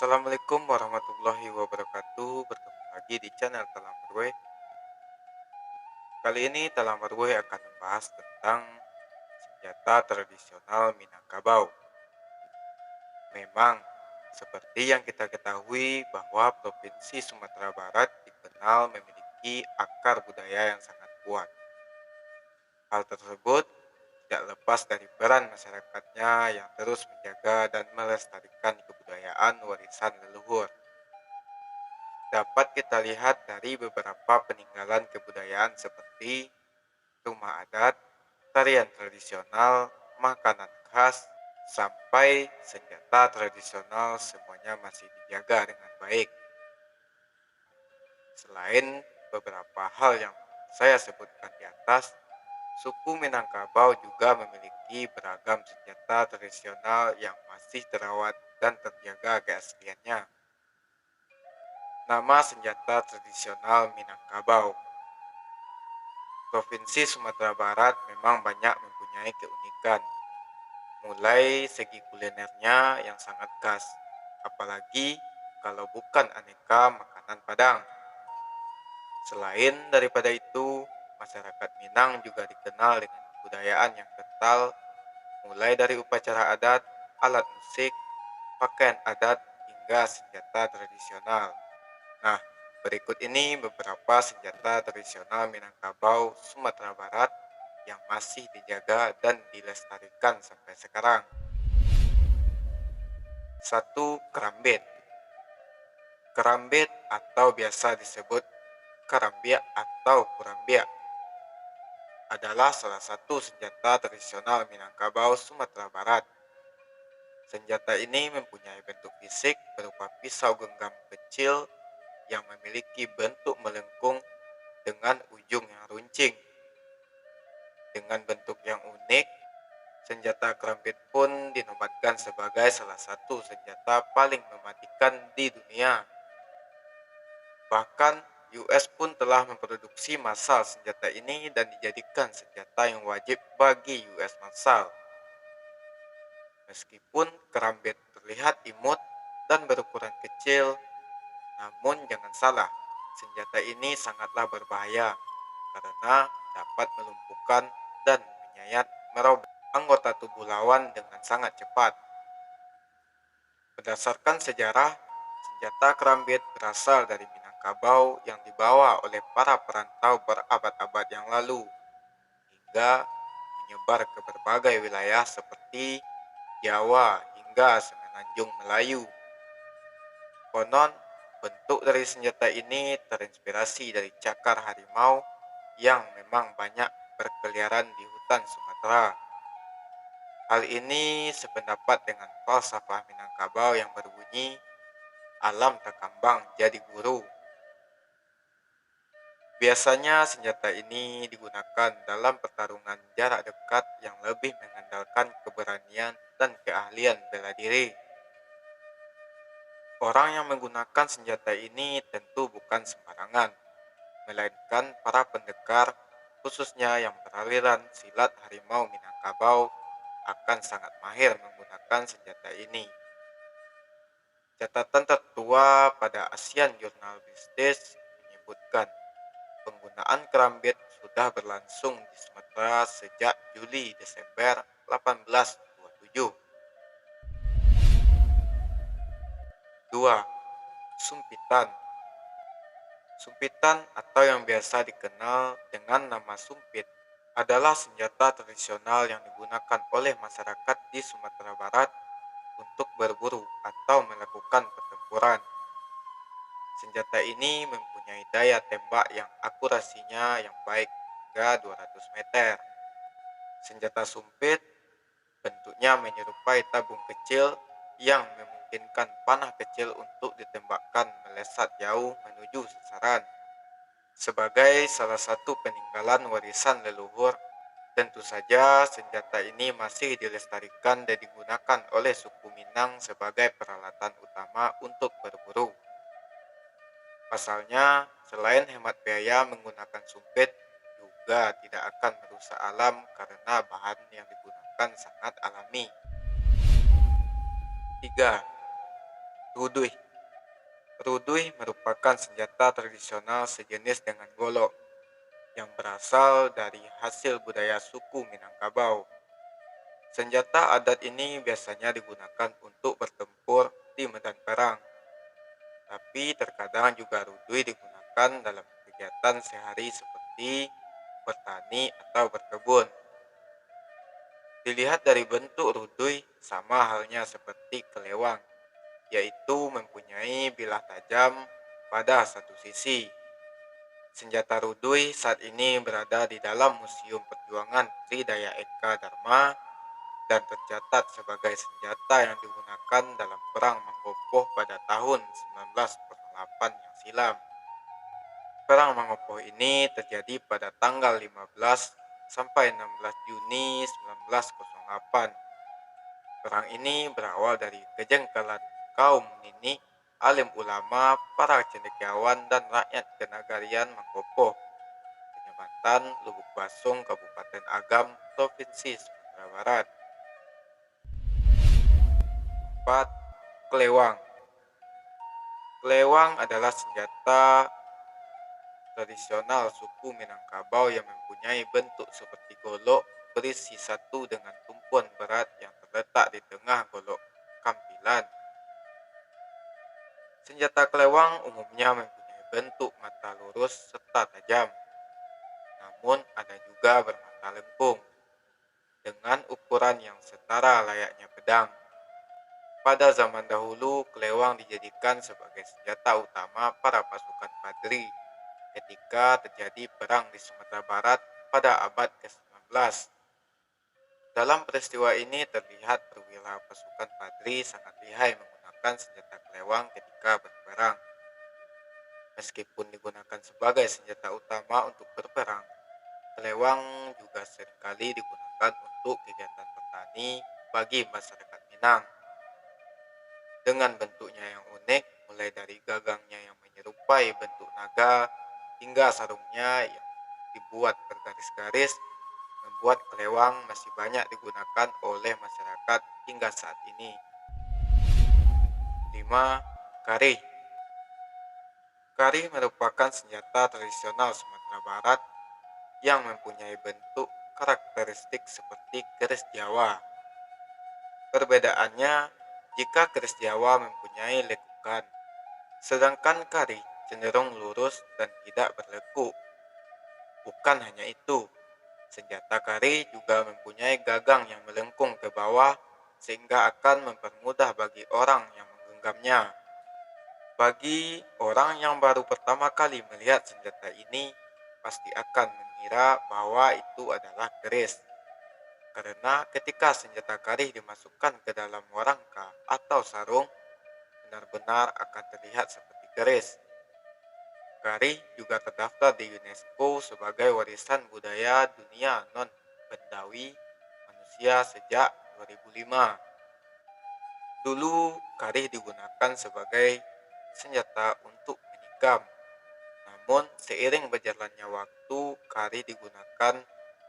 Assalamualaikum warahmatullahi wabarakatuh. Bertemu lagi di channel Talam Rwe. Kali ini Talam Rwe akan membahas tentang senjata tradisional Minangkabau. Memang, seperti yang kita ketahui bahwa Provinsi Sumatera Barat dikenal memiliki akar budaya yang sangat kuat. Hal tersebut tidak lepas dari peran masyarakatnya yang terus menjaga dan melestarikan kebudayaan warisan leluhur. Dapat kita lihat dari beberapa peninggalan kebudayaan seperti rumah adat, tarian tradisional, makanan khas, sampai senjata tradisional semuanya masih dijaga dengan baik. Selain beberapa hal yang saya sebutkan di atas, suku Minangkabau juga memiliki beragam senjata tradisional yang masih terawat dan terjaga keasliannya. Nama senjata tradisional Minangkabau. Provinsi Sumatera Barat memang banyak mempunyai keunikan, mulai segi kulinernya yang sangat khas, apalagi kalau bukan aneka makanan Padang. Selain daripada itu, masyarakat Minang juga dikenal dengan kebudayaan yang kental, mulai dari upacara adat, alat musik, pakaian adat, hingga senjata tradisional. Nah, berikut ini beberapa senjata tradisional Minangkabau, Sumatera Barat yang masih dijaga dan dilestarikan sampai sekarang. Satu, kerambit. Kerambit atau biasa disebut karambia atau kurambia adalah salah satu senjata tradisional Minangkabau, Sumatera Barat. Senjata ini mempunyai bentuk fisik berupa pisau genggam kecil yang memiliki bentuk melengkung dengan ujung yang runcing. Dengan bentuk yang unik, senjata kerambit pun dinobatkan sebagai salah satu senjata paling mematikan di dunia. Bahkan US pun telah memproduksi massal senjata ini dan dijadikan senjata yang wajib bagi US Marshal. Meskipun kerambit terlihat imut dan berukuran kecil, namun jangan salah, senjata ini sangatlah berbahaya karena dapat melumpuhkan dan merobek anggota tubuh lawan dengan sangat cepat. Berdasarkan sejarah, senjata kerambit berasal dari Minangkabau yang dibawa oleh para perantau berabad-abad yang lalu, hingga menyebar ke berbagai wilayah seperti Jawa hingga Semenanjung Melayu. Konon, bentuk dari senjata ini terinspirasi dari cakar harimau yang memang banyak berkeliaran di hutan Sumatera. Hal ini sependapat dengan falsafah Minangkabau yang berbunyi, alam takambang jadi guru. Biasanya senjata ini digunakan dalam pertarungan jarak dekat yang lebih mengandalkan keberanian dan keahlian bela diri. Orang yang menggunakan senjata ini tentu bukan sembarangan, melainkan para pendekar, khususnya yang beraliran silat harimau Minangkabau, akan sangat mahir menggunakan senjata ini. Catatan tertua pada Asian Journal Business menyebutkan penggunaan kerambit sudah berlangsung di Sumatera sejak Juli-Desember 1827. 2. Sumpitan. Sumpitan atau yang biasa dikenal dengan nama sumpit adalah senjata tradisional yang digunakan oleh masyarakat di Sumatera Barat untuk berburu atau melakukan pertempuran. Senjata ini mempunyai daya tembak yang akurasinya yang baik hingga 200 meter. Senjata sumpit bentuknya menyerupai tabung kecil yang memungkinkan panah kecil untuk ditembakkan melesat jauh menuju sasaran. Sebagai salah satu peninggalan warisan leluhur, tentu saja senjata ini masih dilestarikan dan digunakan oleh suku Minang sebagai peralatan utama untuk berburu. Pasalnya, selain hemat biaya menggunakan sumpit, juga tidak akan merusak alam karena bahan yang digunakan sangat alami. 3. Ruduy. Ruduy merupakan senjata tradisional sejenis dengan golok yang berasal dari hasil budaya suku Minangkabau. Senjata adat ini biasanya digunakan untuk bertempur di medan perang, tapi terkadang juga ruduy digunakan dalam kegiatan sehari seperti bertani atau berkebun. Dilihat dari bentuk ruduy sama halnya seperti kelewang, yaitu mempunyai bilah tajam pada satu sisi. Senjata ruduy saat ini berada di dalam Museum Perjuangan Tridaya Eka Dharma dan tercatat sebagai senjata yang digunakan dalam Perang Mangkopoh pada tahun 1908 yang silam. Perang Mangkopoh ini terjadi pada tanggal 15 sampai 16 Juni 1908. Perang ini berawal dari kejengkelan kaum Nini, alim ulama, para cendekiawan, dan rakyat kenagarian Mangkopoh, Kecamatan Lubuk Basung, Kabupaten Agam, Provinsi Sumatera Barat. 4. Kelewang. Kelewang adalah senjata tradisional suku Minangkabau yang mempunyai bentuk seperti golok berisi satu dengan tumpuan berat yang terletak di tengah golok kampilan. Senjata kelewang umumnya mempunyai bentuk mata lurus serta tajam, namun ada juga bermata lengkung dengan ukuran yang setara layaknya pedang. Pada zaman dahulu, kelewang dijadikan sebagai senjata utama para pasukan Padri ketika terjadi perang di Sumatera Barat pada abad ke-19. Dalam peristiwa ini terlihat perwira pasukan Padri sangat lihai menggunakan senjata kelewang ketika berperang. Meskipun digunakan sebagai senjata utama untuk berperang, kelewang juga seringkali digunakan untuk kegiatan bertani bagi masyarakat Minang. Dengan bentuknya yang unik, mulai dari gagangnya yang menyerupai bentuk naga hingga sarungnya yang dibuat bergaris-garis, membuat kelewang masih banyak digunakan oleh masyarakat hingga saat ini. 5. Karih. Karih merupakan senjata tradisional Sumatera Barat yang mempunyai bentuk karakteristik seperti keris Jawa. Perbedaannya, jika keris Jawa mempunyai lekukan, sedangkan karih cenderung lurus dan tidak berlekuk. Bukan hanya itu, senjata karih juga mempunyai gagang yang melengkung ke bawah sehingga akan mempermudah bagi orang yang menggenggamnya. Bagi orang yang baru pertama kali melihat senjata ini, pasti akan mengira bahwa itu adalah keris. Karena ketika senjata karih dimasukkan ke dalam warangka atau sarung, benar-benar akan terlihat seperti keris. Karih juga terdaftar di UNESCO sebagai warisan budaya dunia non-bendawi manusia sejak 2005. Dulu, karih digunakan sebagai senjata untuk menikam. Namun, seiring berjalannya waktu, karih digunakan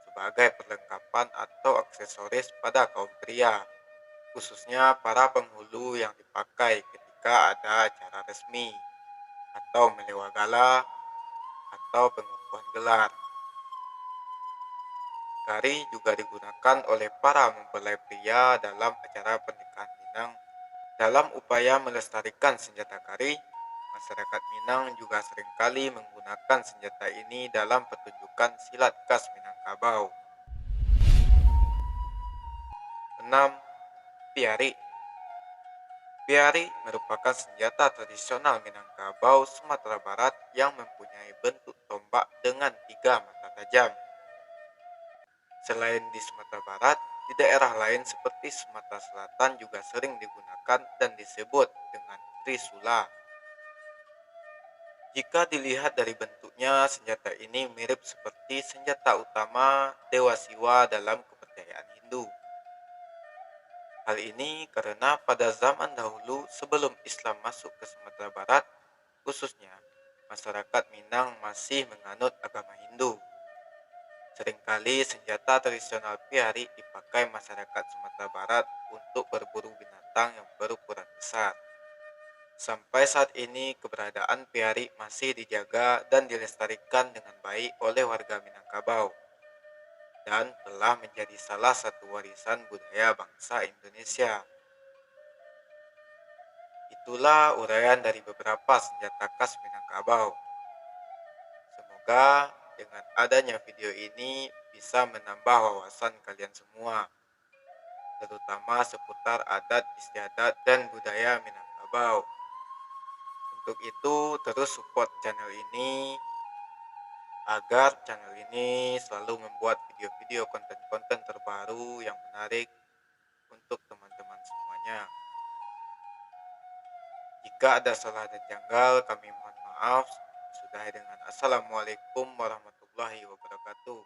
sebagai perlengkapan atau aksesoris pada kaum pria, khususnya para penghulu yang dipakai ketika ada acara resmi, atau melewa gala, atau pengukuhan gelar. Karih juga digunakan oleh para mempelai pria dalam acara pernikahan Minang. Dalam upaya melestarikan senjata karih, masyarakat Minang juga seringkali menggunakan senjata ini dalam pertunjukan silat khas Minangkabau. 6. Piari. Piari merupakan senjata tradisional Minangkabau, Sumatera Barat yang mempunyai bentuk tombak dengan 3 mata tajam. Selain di Sumatera Barat, di daerah lain seperti Sumatera Selatan juga sering digunakan dan disebut dengan trisula. Jika dilihat dari bentuknya, senjata ini mirip seperti senjata utama Dewa Siwa dalam kepercayaan Hindu. Hal ini karena pada zaman dahulu sebelum Islam masuk ke Sumatera Barat, khususnya masyarakat Minang masih menganut agama Hindu. Seringkali senjata tradisional piari dipakai masyarakat Sumatera Barat untuk berburu binatang yang berukuran besar. Sampai saat ini keberadaan Piari masih dijaga dan dilestarikan dengan baik oleh warga Minangkabau dan telah menjadi salah satu warisan budaya bangsa Indonesia. Itulah uraian dari beberapa senjata khas Minangkabau. Semoga dengan adanya video ini bisa menambah wawasan kalian semua, terutama seputar adat istiadat dan budaya Minangkabau. Untuk itu, terus support channel ini agar channel ini selalu membuat video-video konten-konten terbaru yang menarik untuk teman-teman semuanya. Jika ada salah dan janggal, kami mohon maaf. Sudahi dengan Assalamualaikum warahmatullahi wabarakatuh.